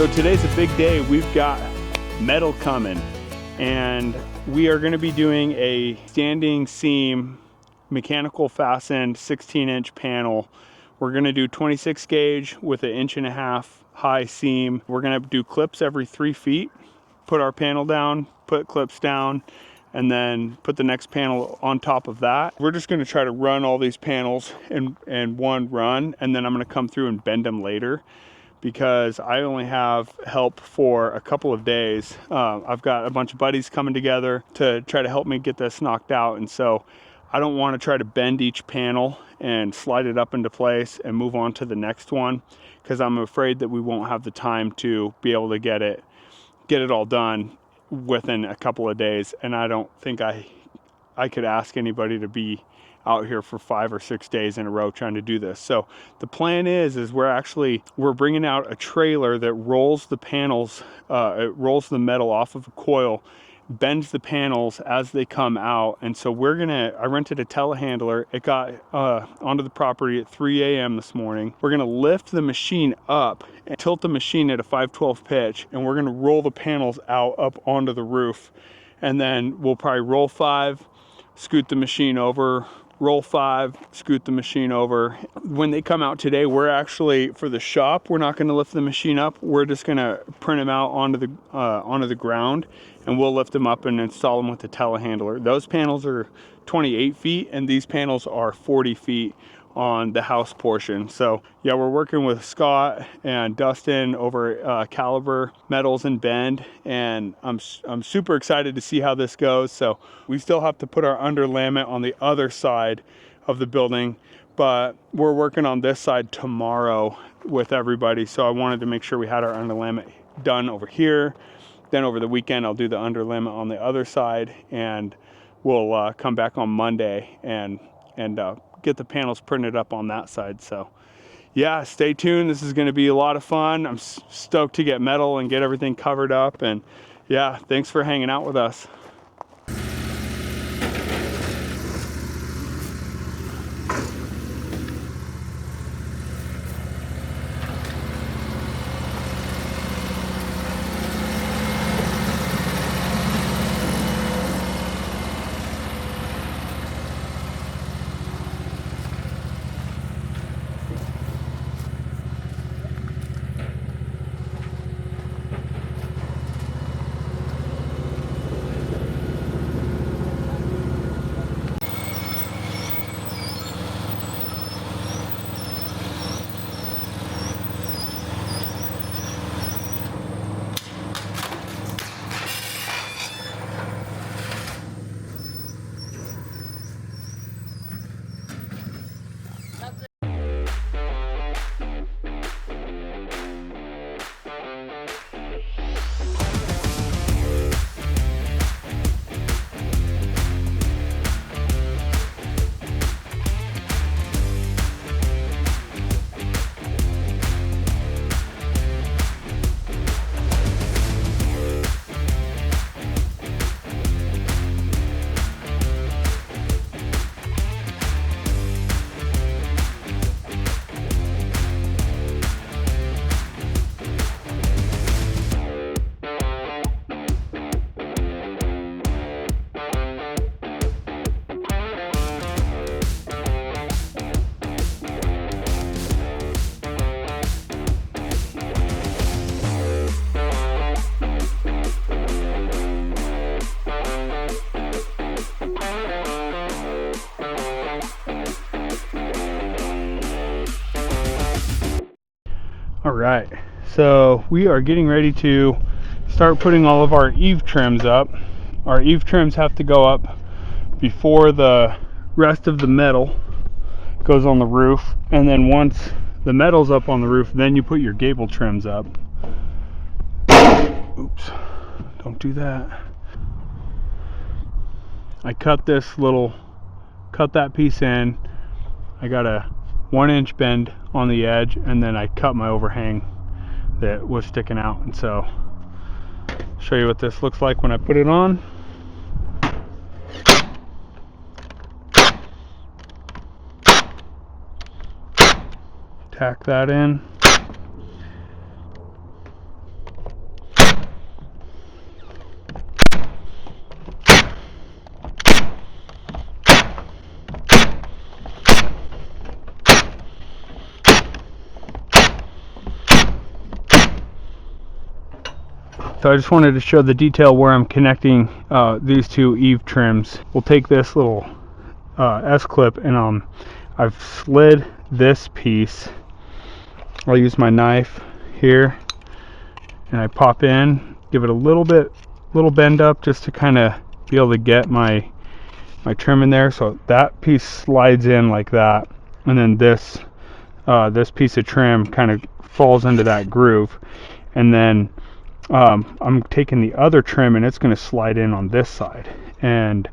So today's a big day. We've got metal coming, and we are going to be doing a standing seam mechanical fastened 16-inch panel. We're going to do 26 gauge with an 1.5 inch high seam. We're going to do clips every 3 feet, put our panel down, put clips down, and then put the next panel on top of that. We're just going to try to run all these panels in one run, and then I'm going to come through and bend them later, because I only have help for a couple of days. I've got a bunch of buddies coming together to try to help me get this knocked out, and so I don't want to try to bend each panel and slide it up into place and move on to the next one, because I'm afraid that we won't have the time to be able to get it all done within a couple of days. And I don't think I could ask anybody to be out here for 5 or 6 days in a row trying to do this. So the plan is we're bringing out a trailer that rolls the panels, it rolls the metal off of a coil, bends the panels as they come out. And so I rented a telehandler. It got onto the property at 3 a.m. this morning. We're gonna lift the machine up and tilt the machine at a 5/12 pitch, and we're gonna roll the panels out up onto the roof. And then we'll probably roll 5, scoot the machine over, roll 5, scoot the machine over. When they come out today, we're actually, for the shop, we're not going to lift the machine up. We're just going to print them out onto the ground, and we'll lift them up and install them with the telehandler. Those panels are 28 feet, and these panels are 40 feet on the house portion. So yeah, we're working with Scott and Dustin over Caliber Metals and Bend, and I'm super excited to see how this goes. So we still have to put our underlayment on the other side of the building, but we're working on this side tomorrow with everybody. So I wanted to make sure we had our underlayment done over here. Then over the weekend, I'll do the underlayment on the other side, and we'll come back on Monday and get the panels printed up on that side. So yeah, stay tuned. This is going to be a lot of fun. I'm stoked to get metal and get everything covered up. And yeah, thanks for hanging out with us. All right, so we are getting ready to start putting all of our Eave trims up. Our Eave trims have to go up before the rest of the metal goes on the roof, and then once the metal's up on the roof, then you put your gable trims up. Oops, don't do that. I cut that piece in. I got a 1-inch bend on the edge, and then I cut my overhang that was sticking out. And so I'll show you what this looks like when I put it on. Tack that in. So I just wanted to show the detail where I'm connecting these two Eave trims. We'll take this little S-clip and I've slid this piece. I'll use my knife here and I pop in, give it a little bend up just to kind of be able to get my trim in there. So that piece slides in like that, and then this piece of trim kind of falls into that groove, and then I'm taking the other trim and it's going to slide in on this side, and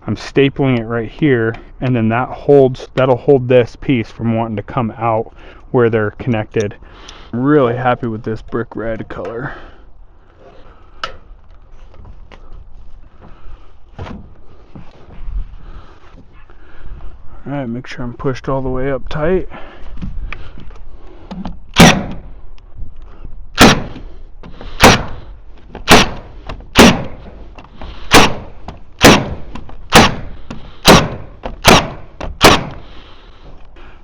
I'm stapling it right here, and then that'll hold this piece from wanting to come out where they're connected. I'm really happy with this brick red color. Alright, make sure I'm pushed all the way up tight.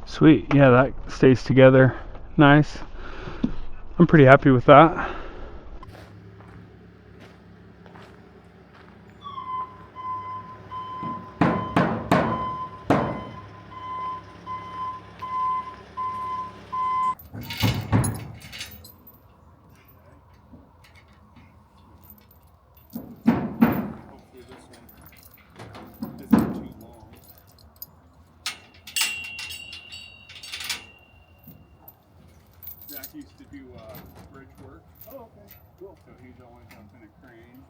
Sweet, yeah, that stays together nice. I'm pretty happy with that. Zach used to do bridge work. Oh, okay, cool. So he's always up in a crane.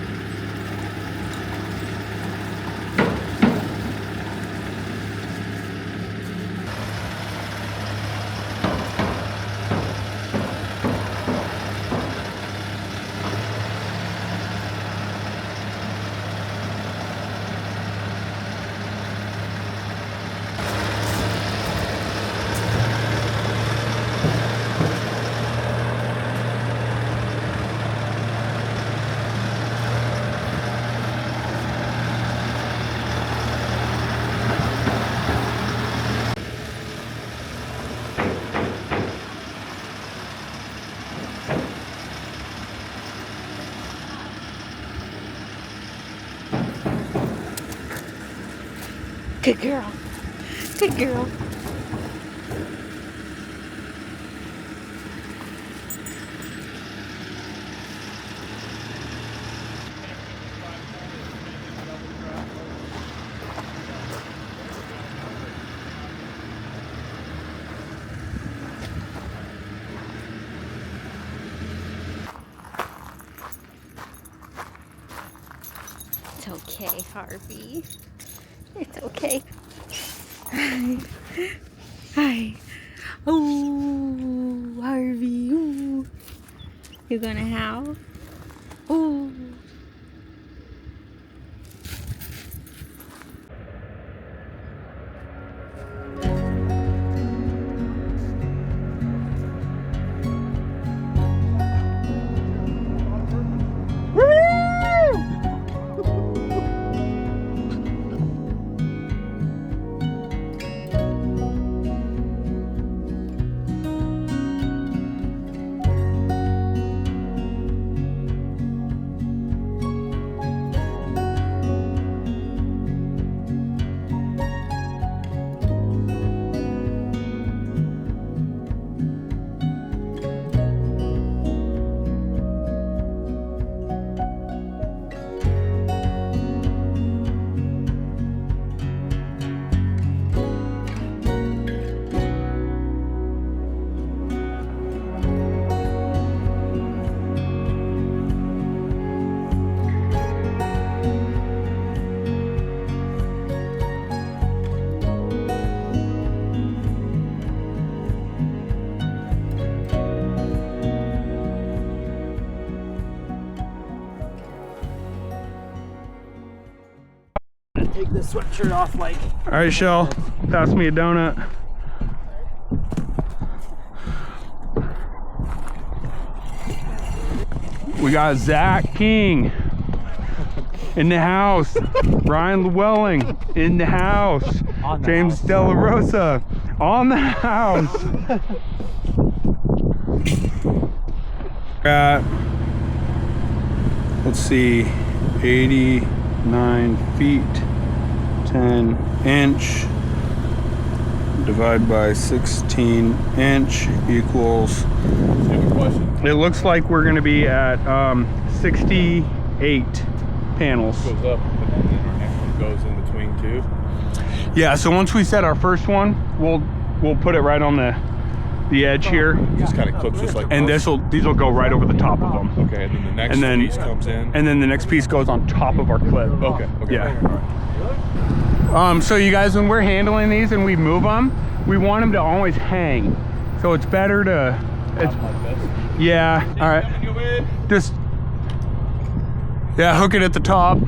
Good girl. Good girl. It's okay, Harvey. It's okay. Hi. Oh, Harvey. Ooh. You gonna howl? Ooh. Take this sweatshirt off, like. All right, Shell, pass me a donut. We got Zach King in the house. Ryan Llewellyn in the house. James Della Rosa on the house. let's see, 89 feet, 10 inch, divide by 16 inch equals, it looks like we're gonna be at 68 panels. Goes up, and then our next one goes in between two. Yeah, so once we set our first one, we'll put it right on the edge here. Just kind of clips just like And this. these will go right over the top of them. Okay, and then the next piece comes in. And then the next piece goes on top of our clip. Okay. Yeah. So you guys, when we're handling these and we move them, we want them to always hang. So it's better to, yeah, all right. Just, yeah, hook it at the top.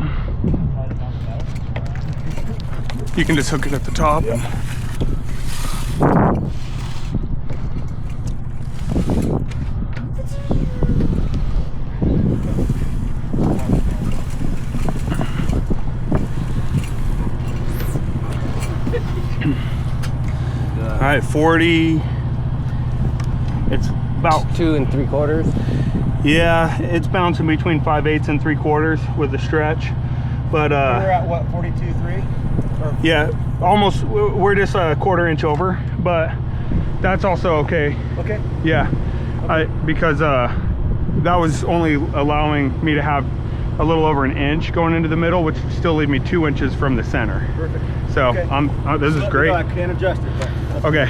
You can just hook it at the top. All right, 40. It's about 2 3/4. Yeah, it's bouncing between 5/8 and 3/4 with the stretch, but We're at what, 42.3? yeah, almost. We're just a 1/4 inch over, but that's also okay. Okay. Yeah, because that was only allowing me to have a little over an inch going into the middle, which would still leave me 2 inches from the center. Perfect. So Okay. this is great. I can't adjust it. Okay.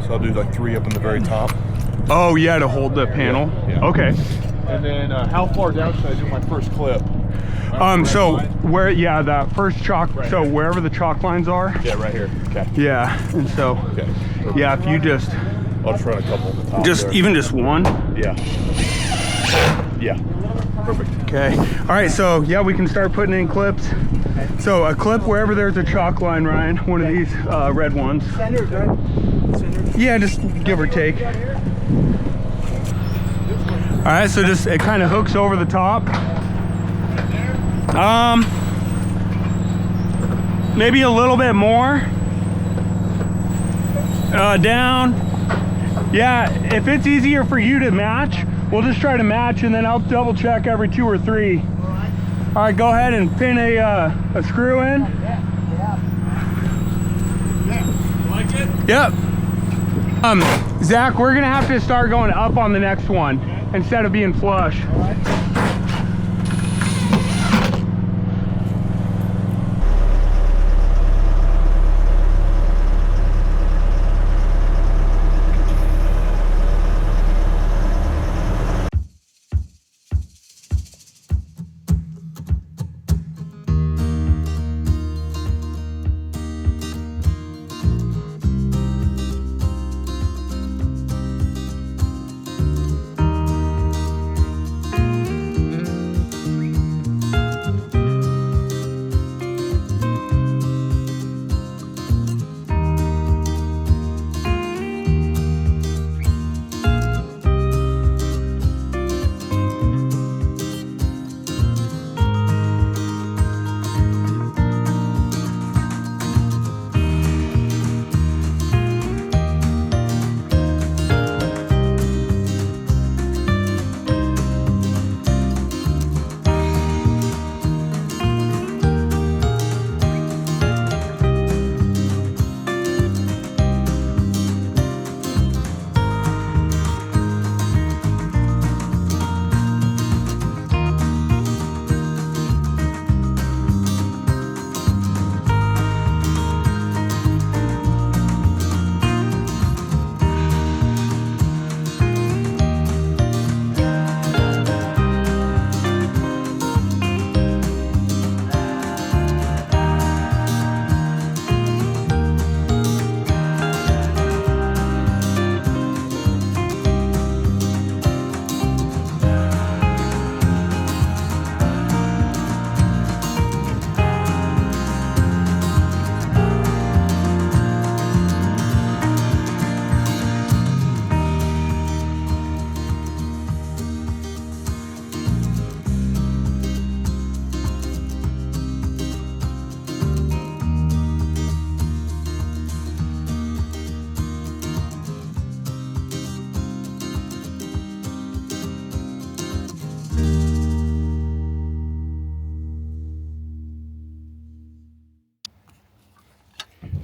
So I'll do like 3 up in the very top. Oh yeah, to hold the panel. Yeah. Okay. And then how far down should I do my first clip? So where, yeah, that first chalk, Right so here. wherever the chalk lines are. Yeah, right here. Okay. Yeah, and so, Okay. yeah, if you just, I'll just run a couple on the top there. even just one. Yeah. Yeah. Perfect. Okay. All right, so yeah, we can start putting in clips. So a clip wherever there's a chalk line, Ryan, one of these red ones. Centers, right? Centers. Yeah, just give or take. All right, so just, it kind of hooks over the top. Maybe a little bit more. Down. Yeah, if it's easier for you to match, we'll just try to match, and then I'll double check every 2 or 3. All right, go ahead and pin a screw in. Like it? Yep. Zach, we're gonna have to start going up on the next one instead of being flush.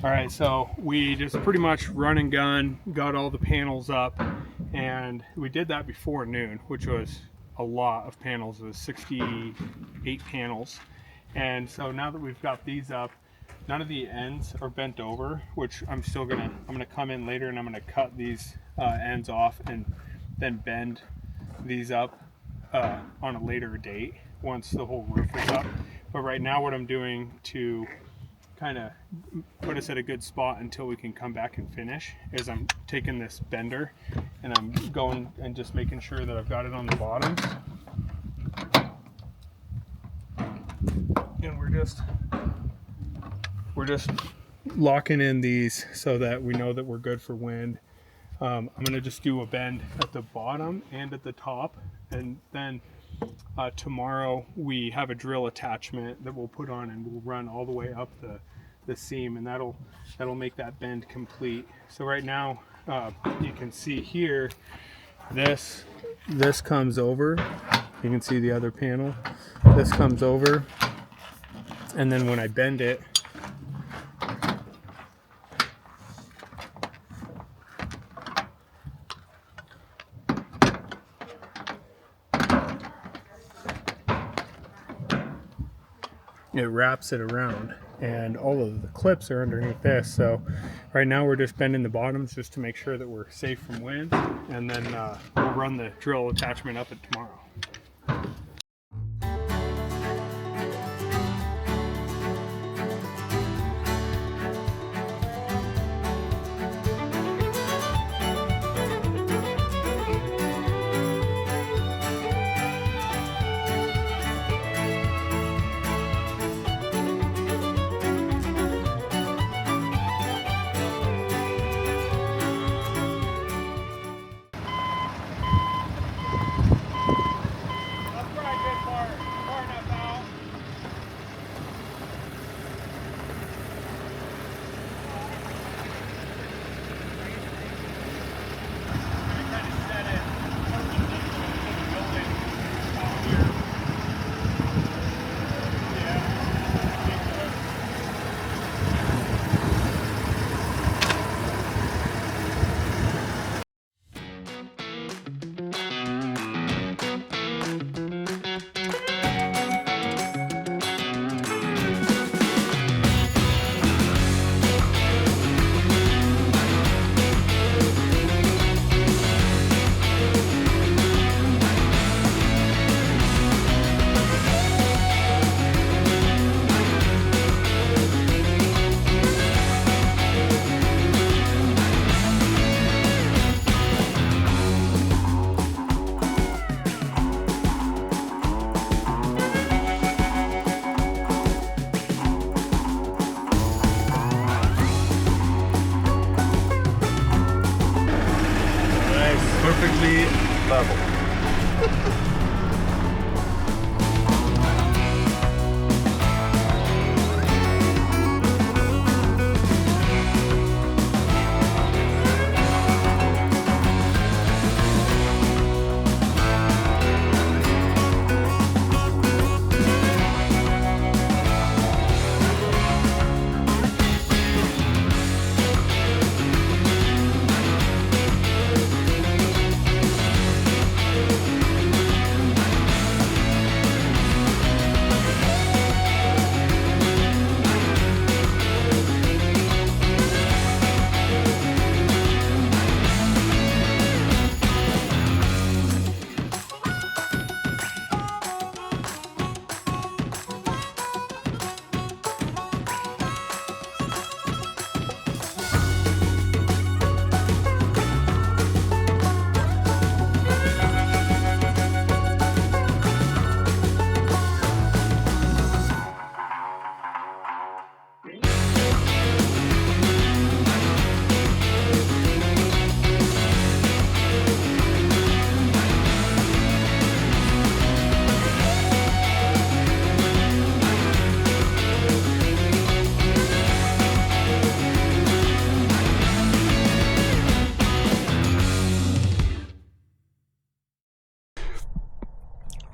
All right, so we just pretty much run and gun, got all the panels up, and we did that before noon, which was a lot of panels. It was 68 panels. And so now that we've got these up, none of the ends are bent over, which I'm gonna come in later and I'm gonna cut these ends off and then bend these up on a later date once the whole roof is up. But right now what I'm doing to kind of put us at a good spot until we can come back and finish is I'm taking this bender and I'm going and just making sure that I've got it on the bottom. And we're just locking in these so that we know that we're good for wind. I'm gonna just do a bend at the bottom and at the top, and then tomorrow we have a drill attachment that we'll put on and we'll run all the way up the seam, and that'll make that bend complete. So right now you can see here this comes over. You can see the other panel. This comes over, and then when I bend it, it wraps it around, and all of the clips are underneath this. So right now we're just bending the bottoms just to make sure that we're safe from wind, and then we'll run the drill attachment up it tomorrow. Perfectly level.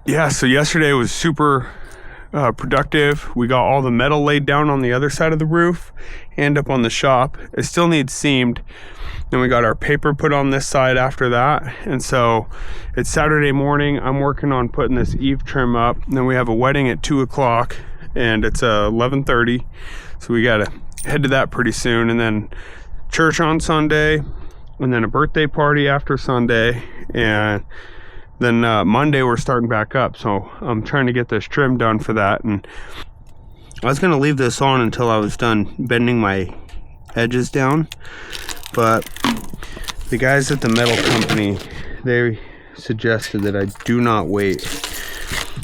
Yeah, so yesterday was super productive. We got all the metal laid down on the other side of the roof and up on the shop. It still needs seamed. Then we got our paper put on this side after that. And so it's Saturday morning. I'm working on putting this Eave trim up. And then we have a wedding at 2 o'clock and it's 11:30. So we gotta head to that pretty soon. And then church on Sunday and then a birthday party after Sunday. And then Monday we're starting back up. So I'm trying to get this trim done for that. And I was gonna leave this on until I was done bending my edges down. But the guys at the metal company, they suggested that I do not wait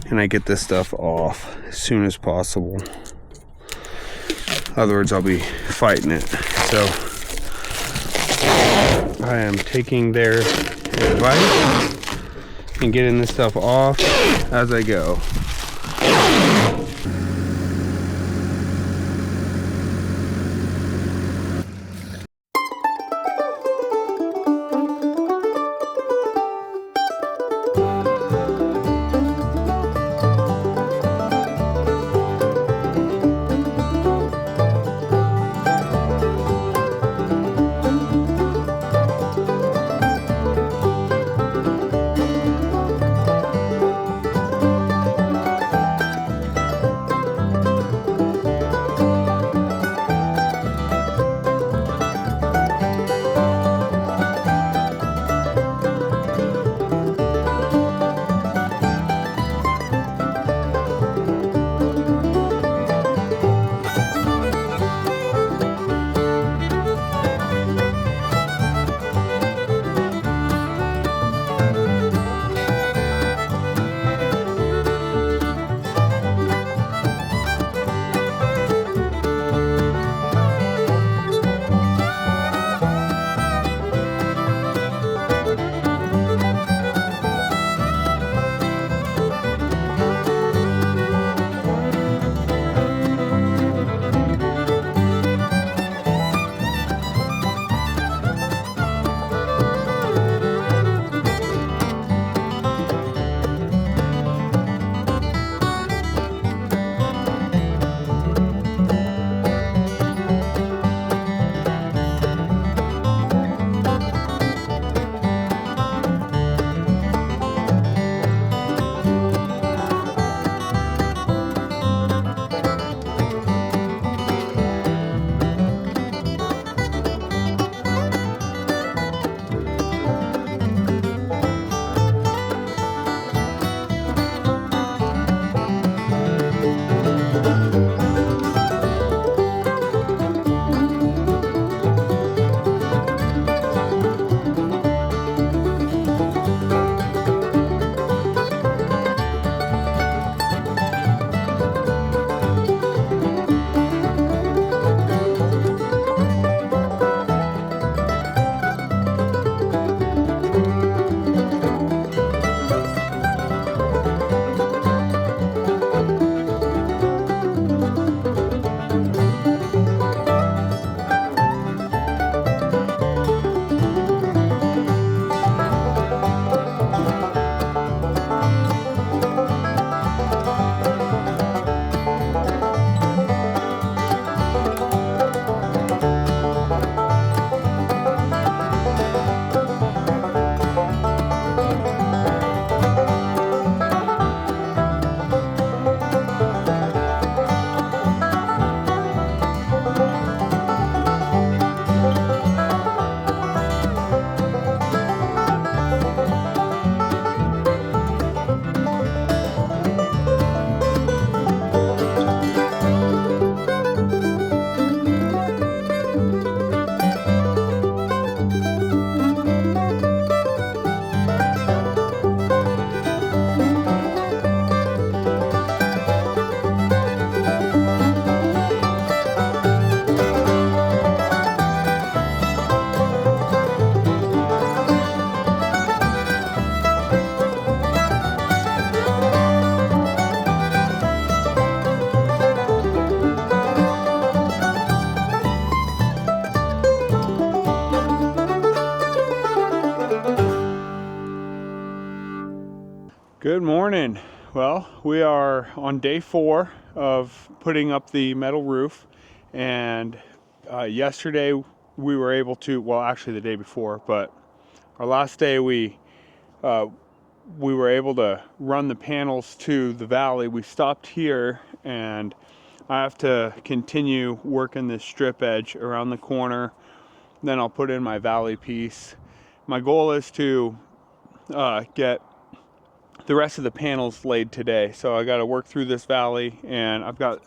and I get this stuff off as soon as possible. In other words, I'll be fighting it. So I am taking their advice and getting this stuff off as I go. Well, we are on day 4 of putting up the metal roof, and yesterday we were able to, well, actually the day before, but our last day we were able to run the panels to the valley. We stopped here, and I have to continue working this strip edge around the corner. Then I'll put in my valley piece. My goal is to get the rest of the panels laid today. So I got to work through this valley, and I've got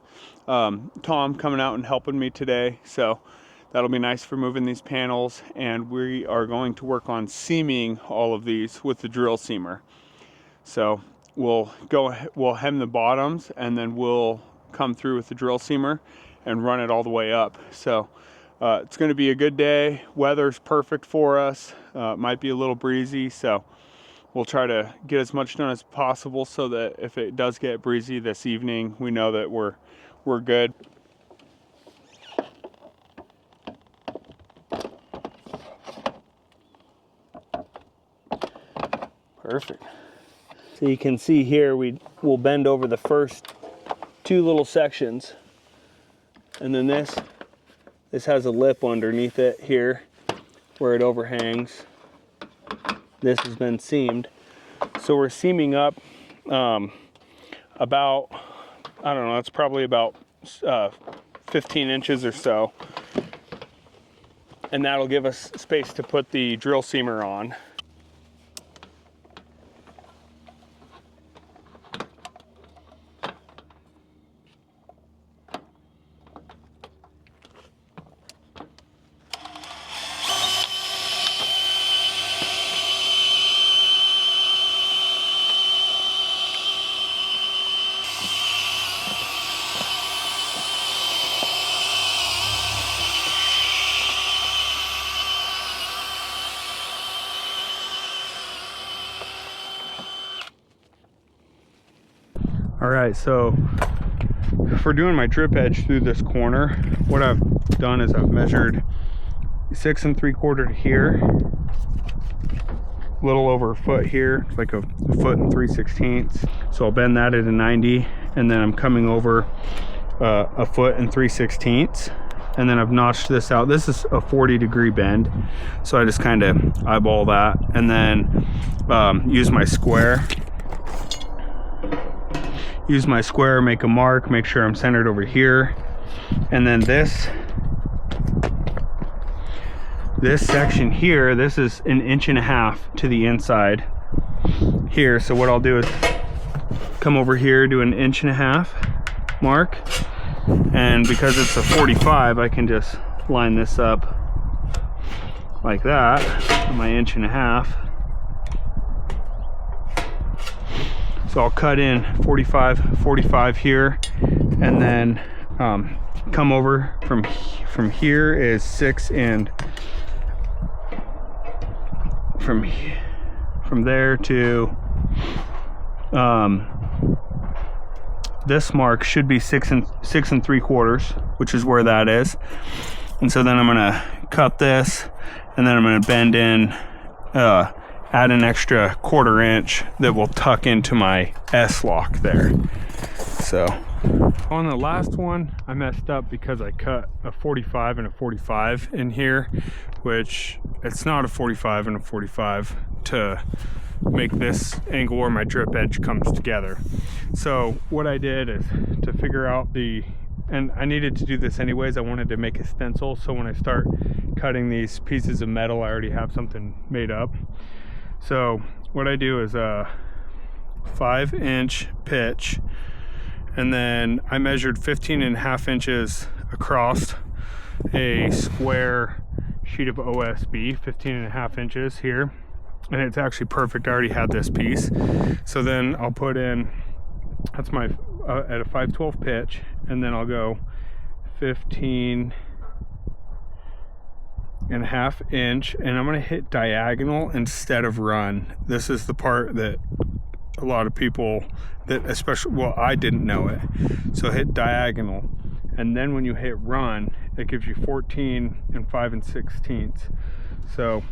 Tom coming out and helping me today. So that'll be nice for moving these panels, and we are going to work on seaming all of these with the drill seamer. So we'll hem the bottoms, and then we'll come through with the drill seamer and run it all the way up. So it's going to be a good day. Weather's perfect for us. It might be a little breezy, so we'll try to get as much done as possible so that if it does get breezy this evening, we know that we're good. Perfect. So you can see here we'll bend over the first 2 little sections, and then this has a lip underneath it here where it overhangs. This has been seamed. So we're seaming up about, I don't know, it's probably about 15 inches or so. And that'll give us space to put the drill seamer on. All right, so for doing my drip edge through this corner, what I've done is I've measured 6 3/4 to here, a little over a foot here, like a foot and 3/16. So I'll bend that at a 90, and then I'm coming over a foot and 3/16. And then I've notched this out. This is a 40-degree bend, so I just kind of eyeball that, and then use my square. Use my square, make a mark, make sure I'm centered over here. And then this section here, this is 1.5 inches to the inside here. So what I'll do is come over here, do 1.5 inches mark. And because it's a 45, I can just line this up like that, my 1.5 inches. So I'll cut in 45 here, and then come over from here is 6, and from there to this mark should be 6 3/4, which is where that is. And so then I'm gonna cut this, and then I'm gonna bend in, add an extra 1/4 inch that will tuck into my S-lock there. So on the last one, I messed up because I cut a 45 and a 45 in here, which it's not a 45 and a 45 to make this angle where my drip edge comes together. So what I did is to figure out and I needed to do this anyways, I wanted to make a stencil, so when I start cutting these pieces of metal, I already have something made up. So what I do is a 5-inch pitch, and then I measured 15.5 inches across a square sheet of OSB, 15.5 inches here, and it's actually perfect. I already had this piece. So then I'll put in, that's my at a 5/12 pitch, and then I'll go 15.5 inch, and I'm going to hit diagonal instead of run. This is the part that a lot of people especially, well, I didn't know it. So hit diagonal, and then when you hit run, it gives you 14 5/16. So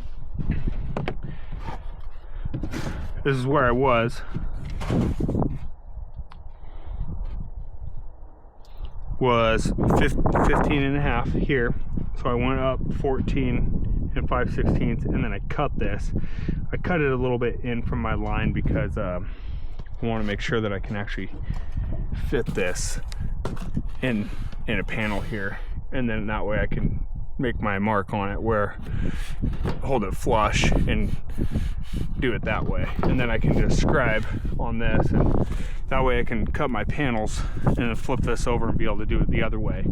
this is where I was. was 15 and a half here. So I went up 14 and 5/16, and then I cut this. I cut it a little bit in from my line because I want to make sure that I can actually fit this in a panel here, and then that way I can make my mark on it where hold it flush and do it that way, and then I can just scribe on this, and that way I can cut my panels and then flip this over and be able to do it the other way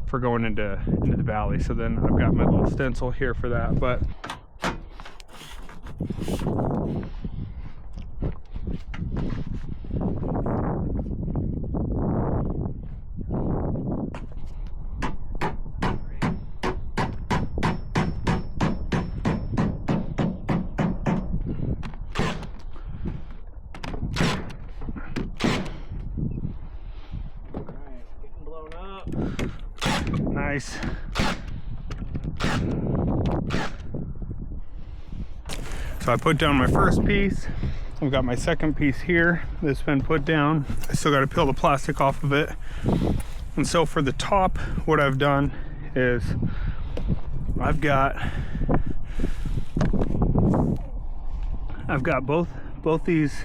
for going into the valley. So then I've got my little stencil here for that. But nice. So I put down my first piece. I've got my second piece here that's been put down. I still got to peel the plastic off of it. And so for the top, what I've done is I've got both these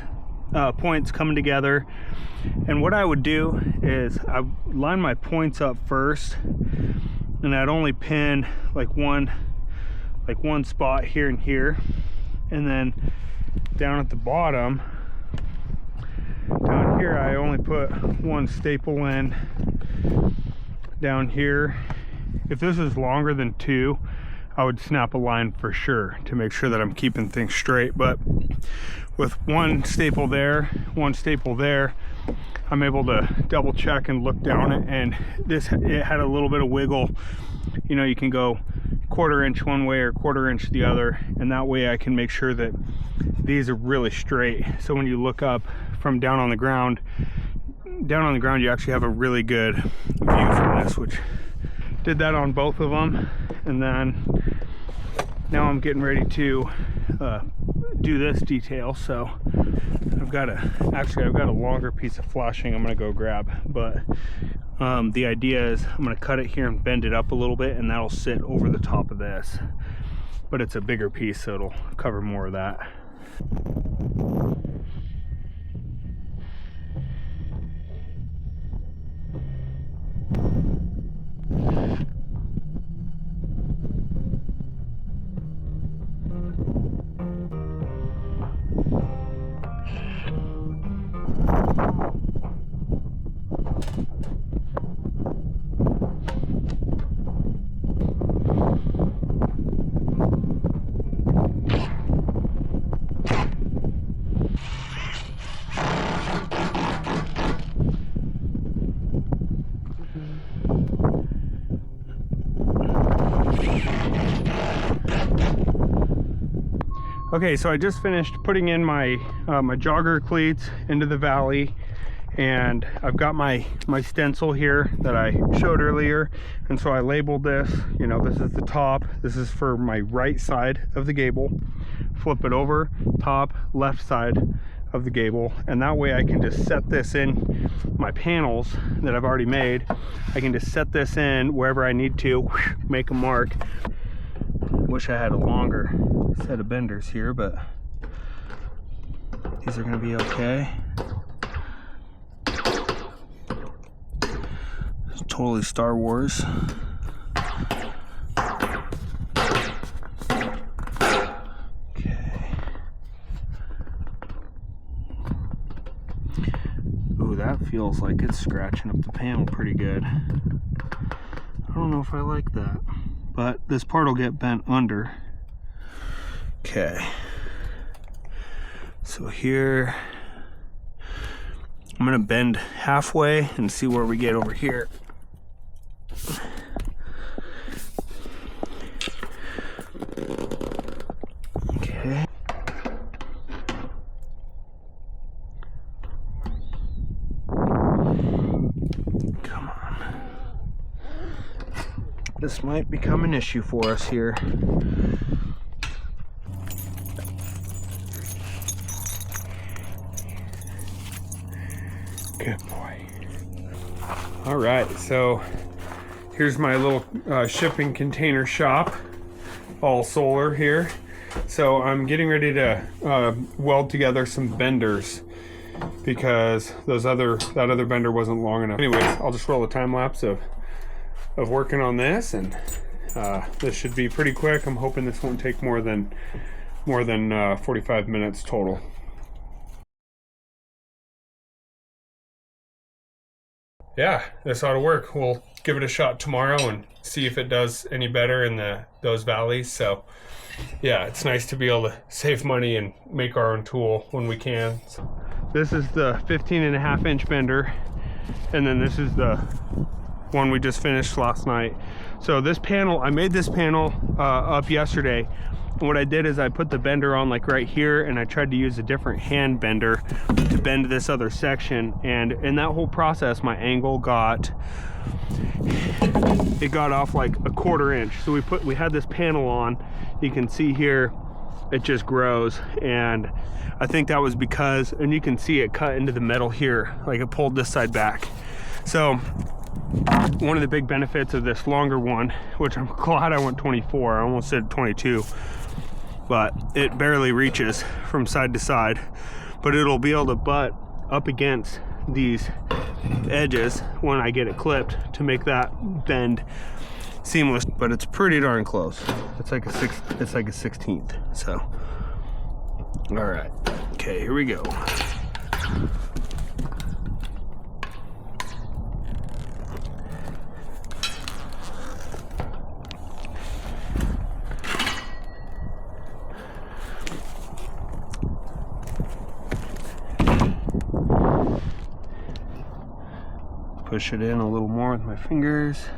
points coming together. And what I would do is I line my points up first, and I'd only pin like one spot here and here, and then down at the bottom down here I only put one staple in down here. If this is longer than 2, I would snap a line for sure to make sure that I'm keeping things straight. But with one staple there, one staple there, I'm able to double check and look down it, and it had a little bit of wiggle. You know, you can go 1/4 inch one way or 1/4 inch the other, and that way I can make sure that these are really straight. So when you look up from down on the ground, you actually have a really good view from this, which did that on both of them. And then now I'm getting ready to do this detail. So I've got a longer piece of flashing I'm gonna go grab, but the idea is I'm gonna cut it here and bend it up a little bit, and that'll sit over the top of this. But it's a bigger piece, so it'll cover more of that. Okay, so I just finished putting in my my jogger cleats into the valley, and I've got my stencil here that I showed earlier. And so I labeled this, you know, this is the top, this is for my right side of the gable. Flip it over, top, left side of the gable, and that way I can just set this in my panels that I've already made. I can just set this in wherever I need to, make a mark. Wish I had a longer set of benders here, but these are going to be okay. It's totally Star Wars. Okay. Ooh, that feels like it's scratching up the panel pretty good. I don't know if I like that, but this part will get bent under. Okay, so here I'm gonna bend halfway and see where we get over here. Okay. Come on. This might become an issue for us here. Good boy. All right, so here's my little shipping container shop, all solar here. So I'm getting ready to weld together some benders because that other bender wasn't long enough. Anyways, I'll just roll a time lapse of working on this, and this should be pretty quick. I'm hoping this won't take more than 45 minutes total. Yeah, this ought to work. We'll give it a shot tomorrow and see if it does any better in those valleys. So yeah, it's nice to be able to save money and make our own tool when we can. This is the 15.5-inch bender, and then this is the one we just finished last night. So this panel, I made this panel up yesterday. And what I did is I put the bender on like right here, and I tried to use a different hand bender to bend this other section. And in that whole process, my angle got off like a 1/4 inch. So we had this panel on. You can see here, it just grows. And I think that was because, and you can see it cut into the metal here, like it pulled this side back. So one of the big benefits of this longer one, which I'm glad I went 24, I almost said 22, but it barely reaches from side to side, but it'll be able to butt up against these edges when I get it clipped to make that bend seamless. But it's pretty darn close. It's like a 16th. So all right, okay, here we go. Push it in a little more with my fingers.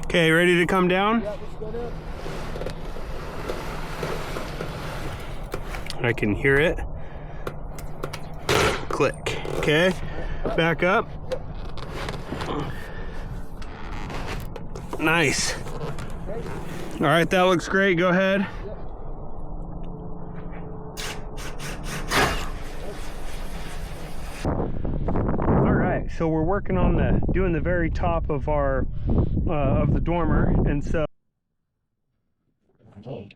Okay, ready to come down? I can hear it. Click. Okay, back up. Nice. All right, that looks great. Go ahead. All right, so we're working on doing the very top of our of the dormer, and so okay.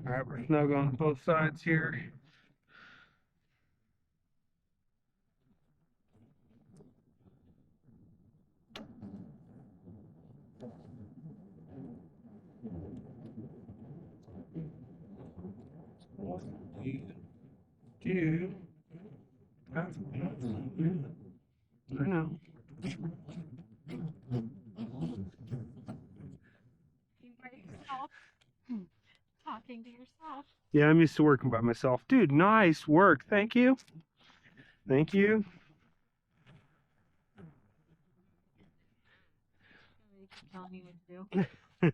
All right, we're snug on both sides here. Do I know. Talking to yourself. Yeah, I'm used to working by myself. Dude, nice work. Thank you. Thank you. Telling me what to do.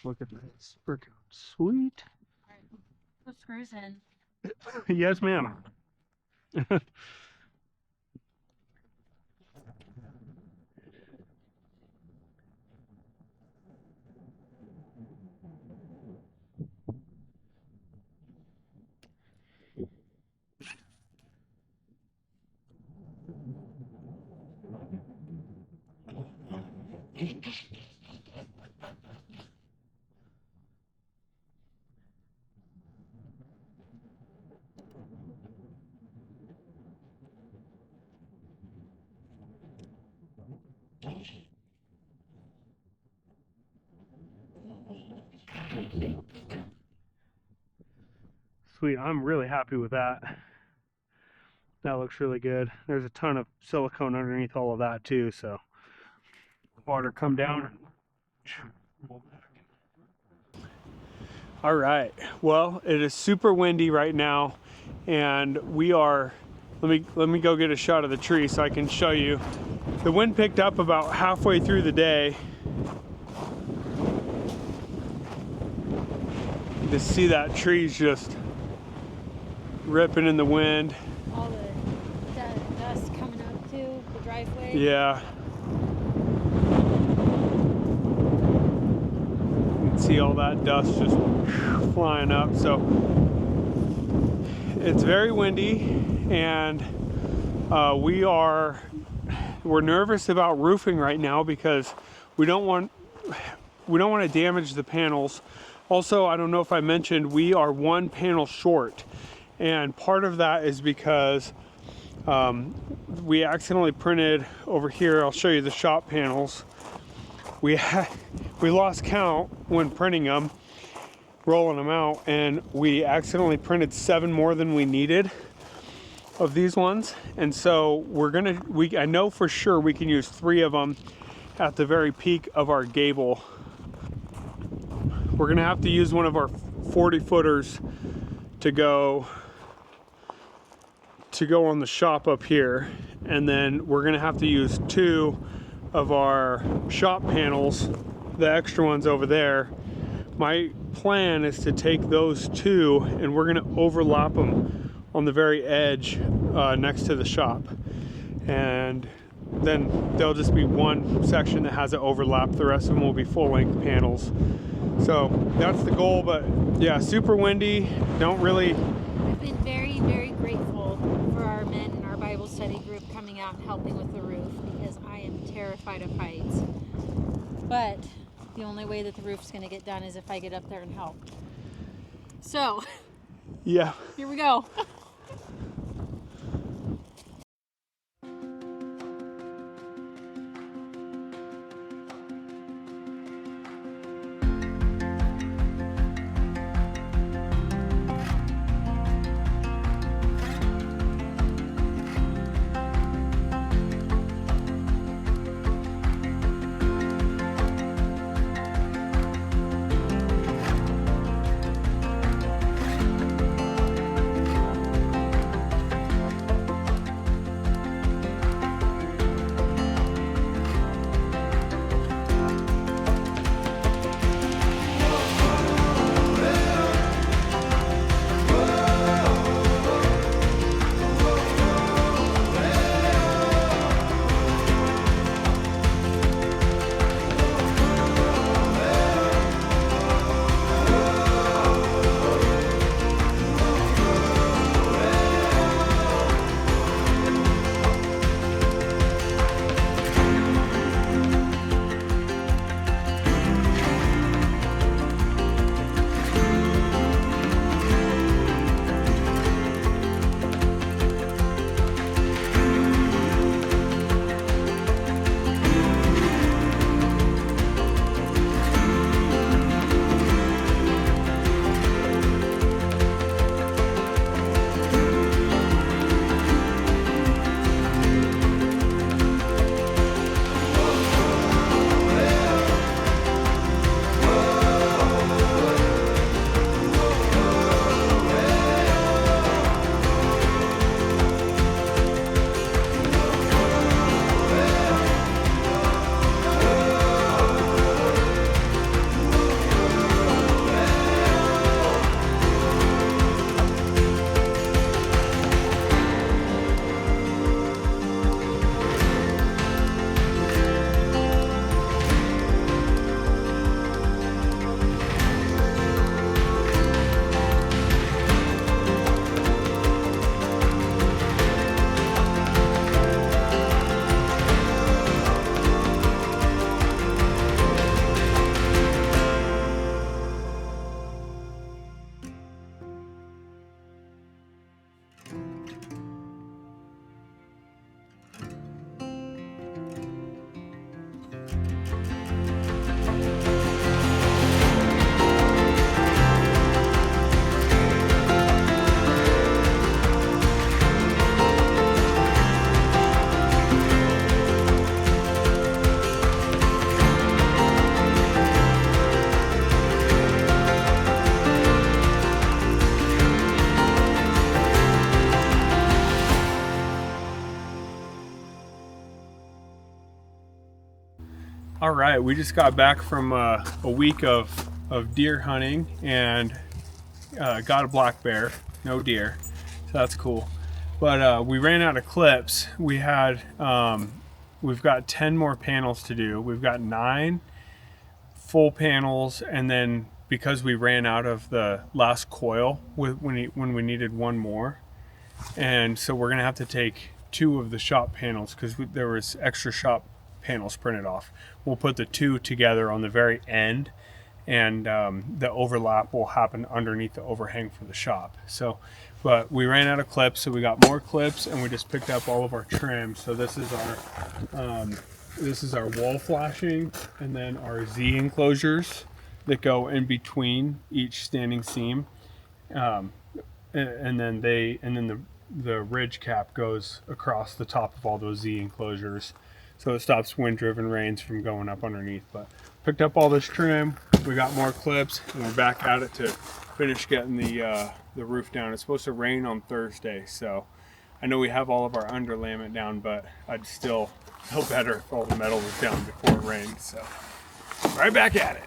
Look at this. Working sweet. All right, put screws in. Yes, ma'am. sweet. I'm really happy with that. That looks really good. There's a ton of silicone underneath all of that too, so water come down. All right, well, it is super windy right now, and we are, let me go get a shot of the tree so I can show you. The wind picked up about halfway through the day. You can see that tree's just ripping in the wind. All the dust coming up to the driveway. Yeah. You can see all that dust just flying up. So it's very windy, and we're nervous about roofing right now because we don't want to damage the panels. Also, I don't know if I mentioned, we are one panel short, and part of that is because we accidentally printed over here. I'll show you the shop panels. We lost count when printing them, rolling them out, and we accidentally printed 7 more than we needed of these ones. And so I know for sure we can use 3 of them at the very peak of our gable. We're gonna have to use one of our 40 footers to go on the shop up here, and then we're gonna have to use 2 of our shop panels, the extra ones over there. My plan is to take those 2 and we're gonna overlap them on the very edge next to the shop, and then there'll just be one section that has an overlap. The rest of them will be full-length panels. So that's the goal. But yeah, super windy. I've been very, very grateful for our men in our Bible study group coming out and helping with the roof, because I am terrified of heights. But the only way that the roof's going to get done is if I get up there and help. So yeah, here we go. All right, we just got back from a week of deer hunting and got a black bear, no deer, so that's cool. But we ran out of clips. We've got 10 more panels to do. We've got 9 full panels, and then because we ran out of the last coil when we needed 1 more, and so we're gonna have to take 2 of the shop panels because there was extra shop panels printed off. We'll put the 2 together on the very end, and the overlap will happen underneath the overhang for the shop. So, but we ran out of clips, so we got more clips, and we just picked up all of our trim. So this is our wall flashing, and then our Z enclosures that go in between each standing seam, and then the ridge cap goes across the top of all those Z enclosures, so it stops wind-driven rains from going up underneath. But picked up all this trim, we got more clips, and we're back at it to finish getting the roof down. It's supposed to rain on Thursday, so I know we have all of our underlayment down, but I'd still feel better if all the metal was down before it rained. So right back at it.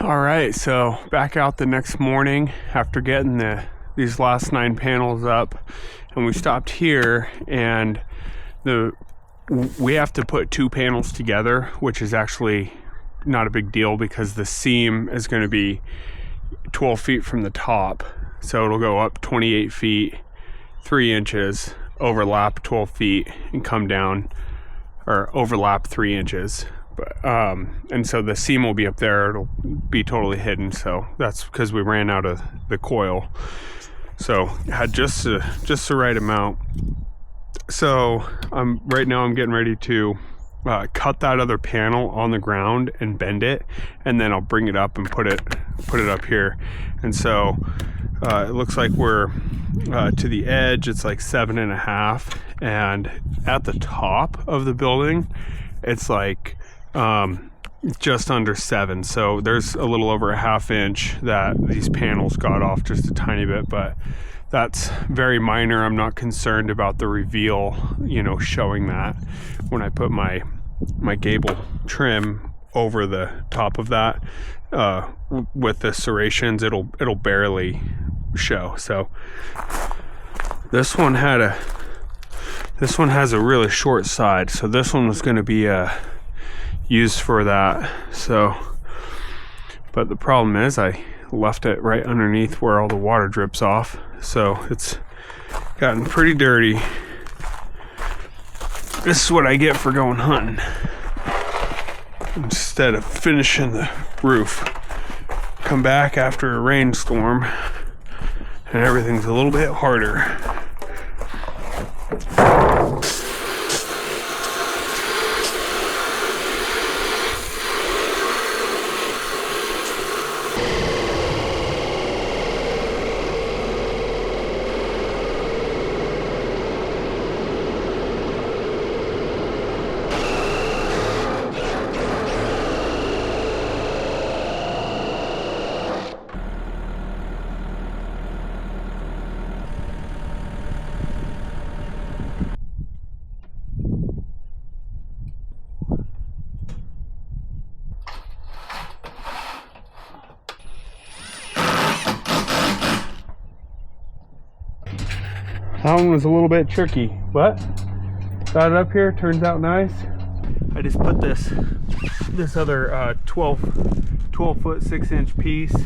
All right, so back out the next morning after getting these last 9 panels up, and we stopped here, and we have to put 2 panels together, which is actually not a big deal because the seam is going to be 12 feet from the top, so it'll go up 28 feet 3 inches, overlap 12 feet, and come down, or overlap 3 inches. And so the seam will be up there, it'll be totally hidden, so that's because we ran out of the coil, so had just the right amount. So right now I'm getting ready to cut that other panel on the ground and bend it, and then I'll bring it up and put it up here. And so it looks like we're to the edge, it's like 7.5, and at the top of the building it's like just under 7, so there's a little over a ½ inch that these panels got off, just a tiny bit, but that's very minor. I'm not concerned about the reveal, showing that when I put my gable trim over the top of that. With the serrations, it'll barely show. So this one has a really short side, so this one was going to be used for that. So, but the problem is I left it right underneath where all the water drips off, so it's gotten pretty dirty. This is what I get for going hunting instead of finishing the roof. Come back after a rainstorm and everything's a little bit harder. That one was a little bit tricky, but Got it up here, turns out nice. I just put this other 12 foot 6 inch piece,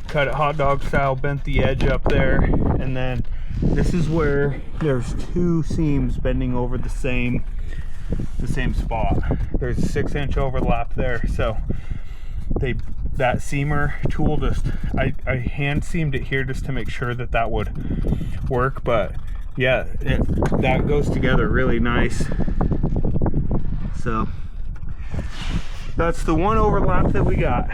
cut it hot dog style, bent the edge up there, and then this is where there's 2 seams bending over the same spot. There's a 6 inch overlap there, so that seamer tool I hand seamed it here just to make sure that would work, but yeah, that goes together really nice. So that's the one overlap that we got.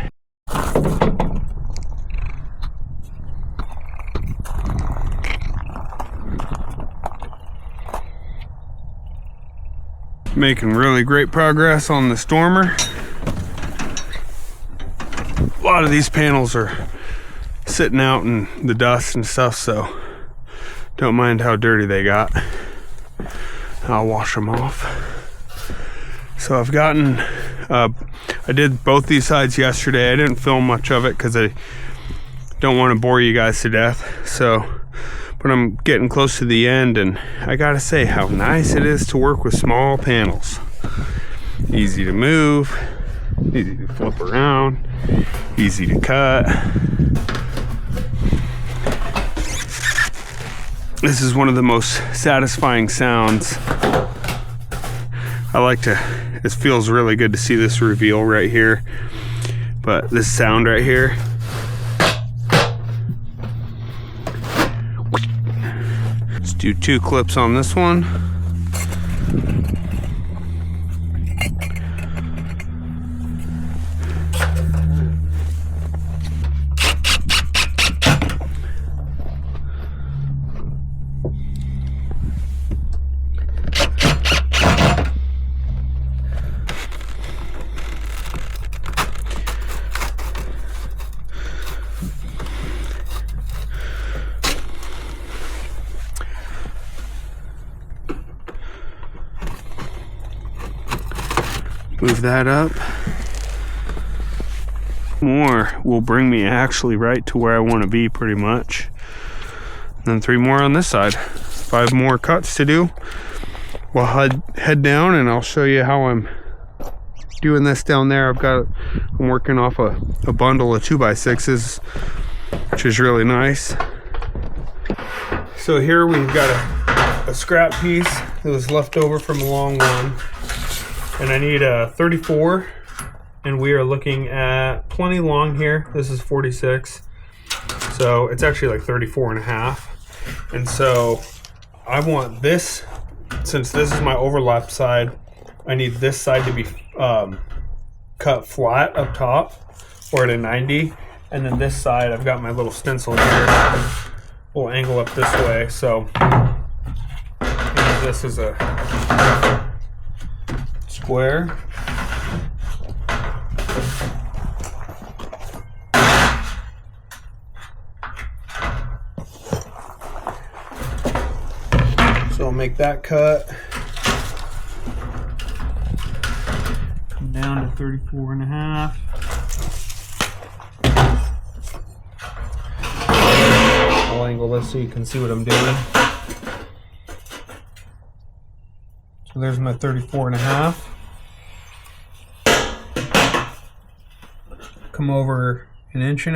Making really great progress on the Stormer. A lot of these panels are sitting out in the dust and stuff, so don't mind how dirty they got. I'll wash them off. So I've gotten, I did both these sides yesterday. I didn't film much of it because I don't want to bore you guys to death. So, but I'm getting close to the end, and I gotta say how nice it is to work with small panels. Easy to move, easy to flip around, easy to cut. This is one of the most satisfying sounds. I like to, it feels really good to see this reveal right here, but this sound right here, let's do 2 clips on this one. Move that up. More will bring me actually right to where I want to be pretty much. And then 3 more on this side. 5 more cuts to do. We'll head down and I'll show you how I'm doing this down there. I'm working off a bundle of 2x6s, which is really nice. So here we've got a scrap piece that was left over from a long one. And I need a 34, and we are looking at plenty long here. This is 46, so it's actually like 34 and a half. And so I want this, since this is my overlap side, I need this side to be cut flat up top, or at a 90. And then this side, I've got my little stencil here, will angle up this way. So this is a square. So I'll make that cut. Come down to 34 and a half. I'll angle this so you can see what I'm doing. So there's my 34 and a half. Come over 1.5 inches.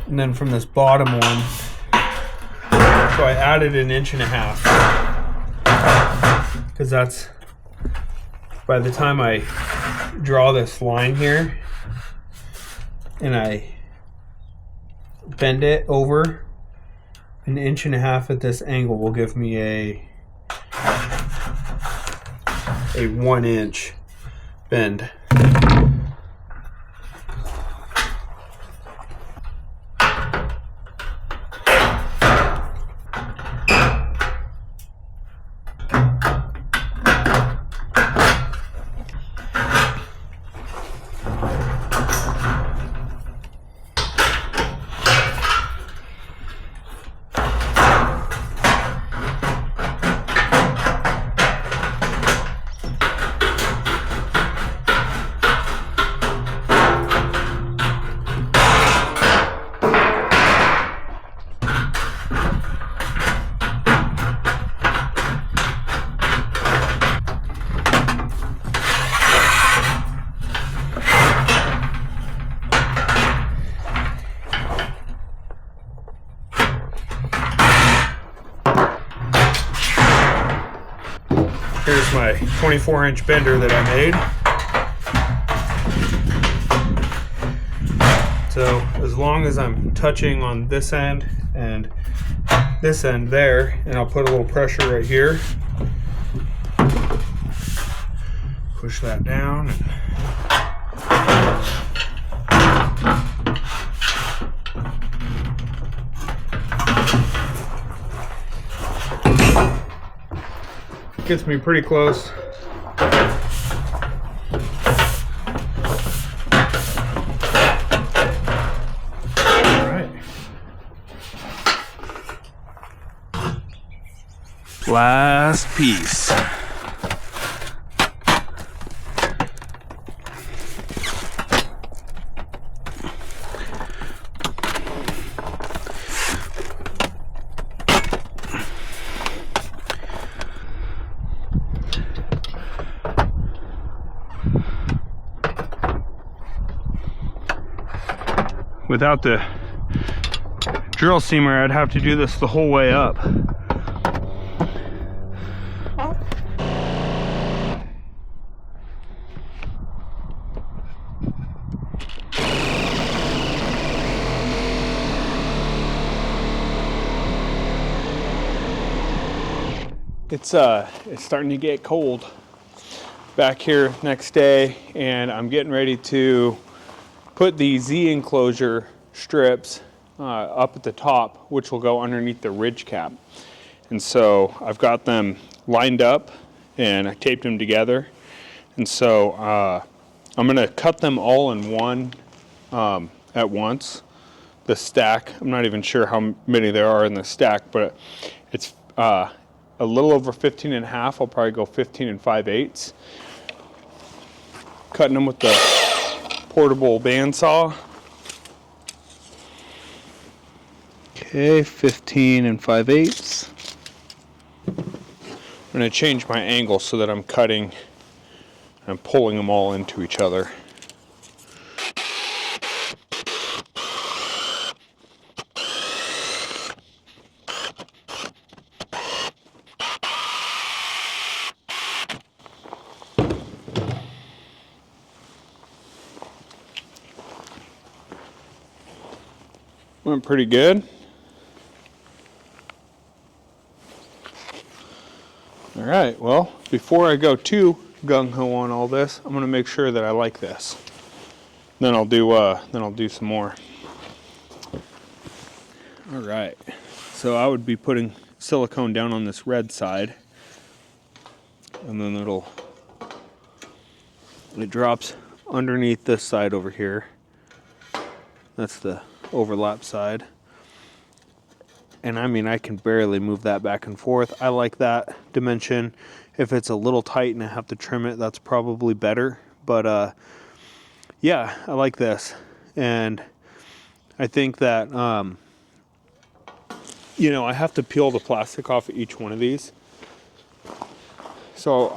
And then from this bottom one, so I added 1.5 inches, because that's, by the time I draw this line here and I bend it over, 1.5 inches at this angle will give me a 1 inch bend. Here's my 24-inch bender that I made. So as long as I'm touching on this end and this end there, and I'll put a little pressure right here, push that down. Gets me pretty close. Last piece. Without the drill seamer, I'd have to do this the whole way up. It's starting to get cold back here next day, and I'm getting ready to put the Z enclosure strips up at the top, which will go underneath the ridge cap. And so I've got them lined up and I taped them together. And so I'm gonna cut them all in one at once. The stack, I'm not even sure how many there are in the stack, but it's a little over 15 and a half. I'll probably go 15 5/8. Cutting them with the portable bandsaw. Okay, 15 5/8. I'm going to change my angle so that I'm cutting and pulling them all into each other. Went pretty good. All right, well, before I go too gung-ho on all this, I'm gonna make sure that I like this. Then I'll do some more. All right, so I would be putting silicone down on this red side, and then it drops underneath this side over here. That's the overlap side. And I mean, I can barely move that back and forth. I like that dimension. If it's a little tight and I have to trim it, that's probably better. But yeah, I like this. And I think that, you know, I have to peel the plastic off of each one of these. So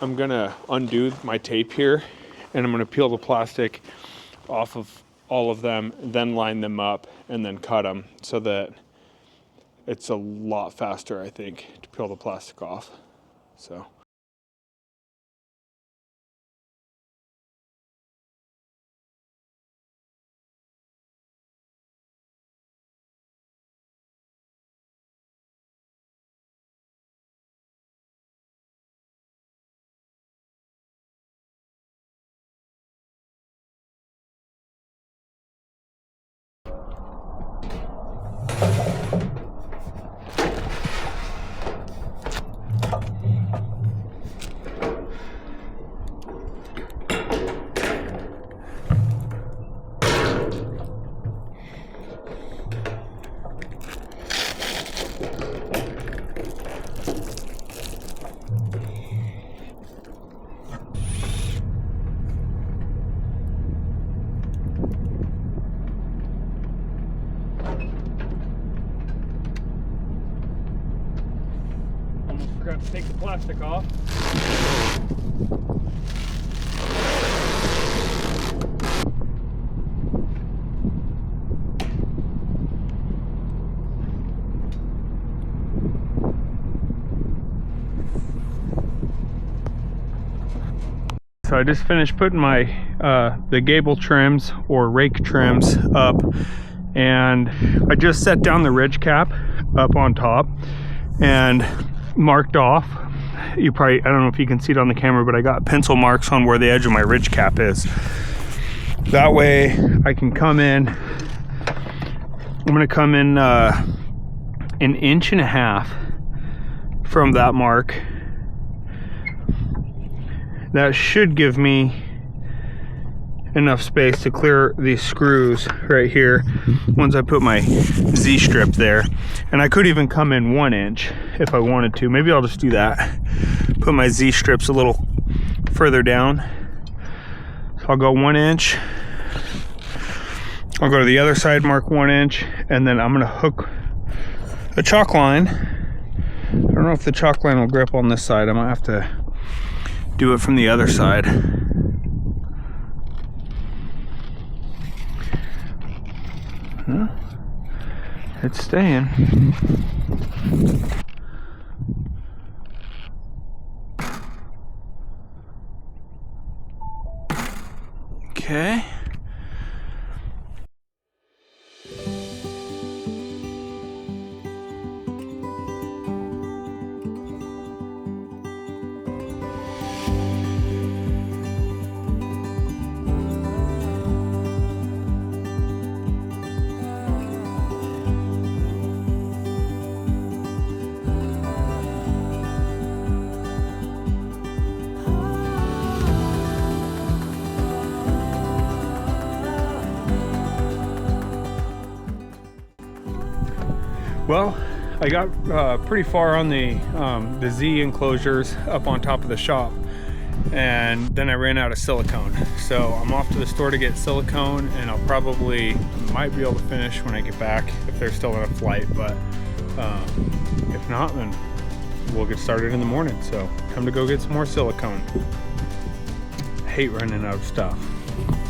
I'm gonna undo my tape here, and I'm gonna peel the plastic off of all of them, then line them up, and then cut them so that it's a lot faster, I think, to peel the plastic off. So. Almost forgot to take the plastic off. I just finished putting my the gable trims or rake trims up, and I just set down the ridge cap up on top and marked off. You probably, I don't know if you can see it on the camera, but I got pencil marks on where the edge of my ridge cap is. That way I can come in. I'm gonna come in an inch and a half from that mark. That should give me enough space to clear these screws right here once I put my Z-strip there. And I could even come in 1 inch if I wanted to. Maybe I'll just do that. Put my Z-strips a little further down. So I'll go 1 inch. I'll go to the other side, mark 1 inch, and then I'm gonna hook the chalk line. I don't know if the chalk line will grip on this side. I might have to do it from the other side. Huh? It's staying. Okay. Well, I got pretty far on the Z enclosures up on top of the shop, and then I ran out of silicone. So I'm off to the store to get silicone, and I'll probably might be able to finish when I get back if there's still enough light, but if not, then we'll get started in the morning. So time to go get some more silicone. I hate running out of stuff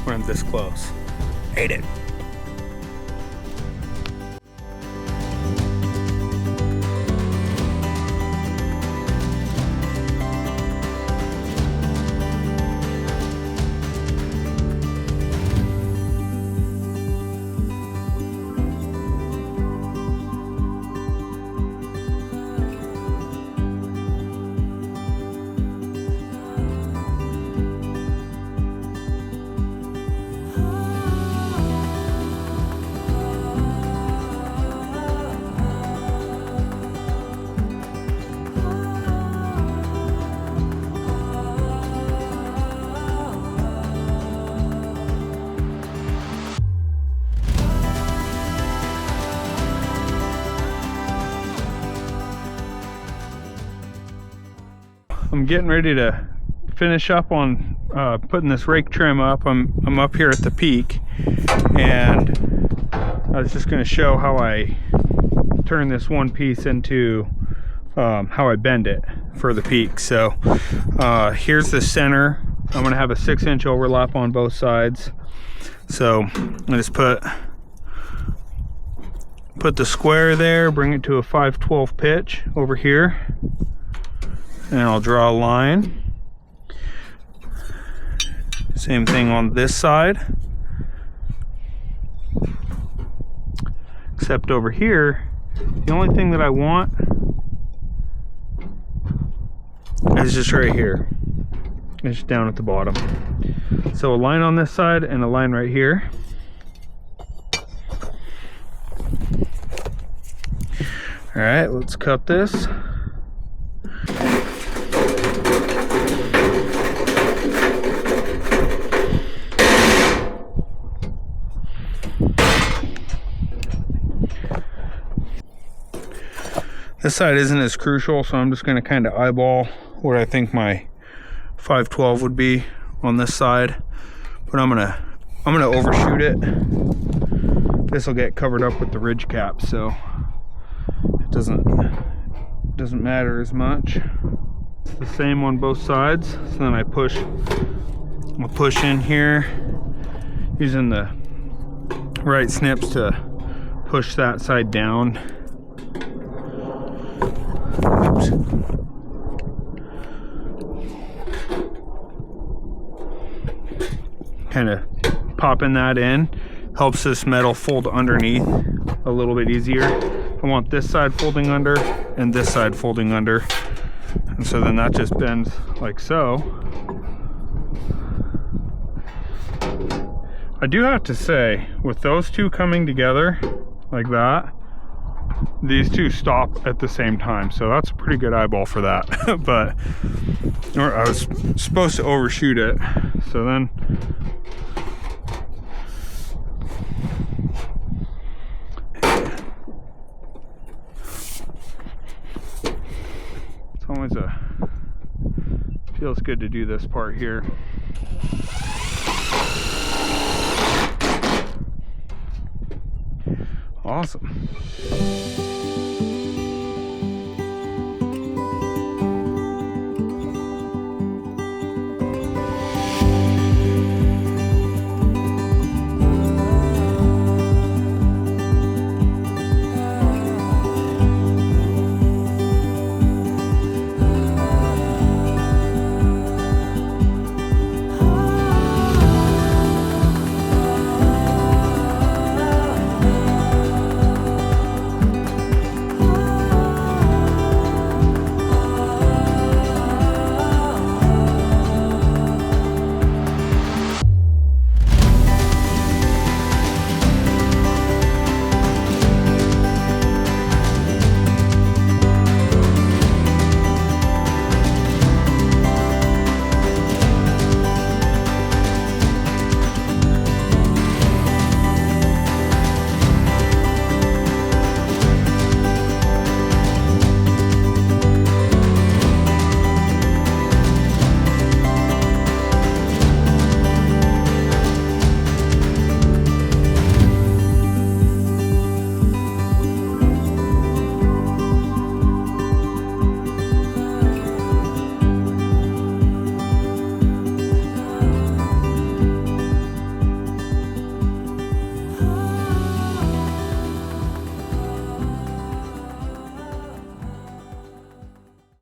when I'm this close. Hate it. I'm getting ready to finish up on putting this rake trim up. I'm up here at the peak, and I was just going to show how I turn this one piece into how I bend it for the peak. So here's the center. I'm going to have a 6-inch overlap on both sides. So I just put the square there, bring it to a 5/12 pitch over here, and I'll draw a line. Same thing on this side, except over here, the only thing that I want is just right here. It's down at the bottom. So a line on this side and a line right here. All right, let's cut this. This side isn't as crucial, so I'm just going to kind of eyeball what I think my 5/12 would be on this side. But I'm gonna overshoot it. This will get covered up with the ridge cap, so it doesn't matter as much. It's the same on both sides. So then I'll push in here using the right snips to push that side down. Oops. kind of popping that in helps this metal fold underneath a little bit easier. I want this side folding under and this side folding under. And so then that just bends like so. I do have to say, with those two coming together like that, these two stop at the same time. So that's a pretty good eyeball for that. But or I was supposed to overshoot it. So then it's always feels good to do this part here. Awesome.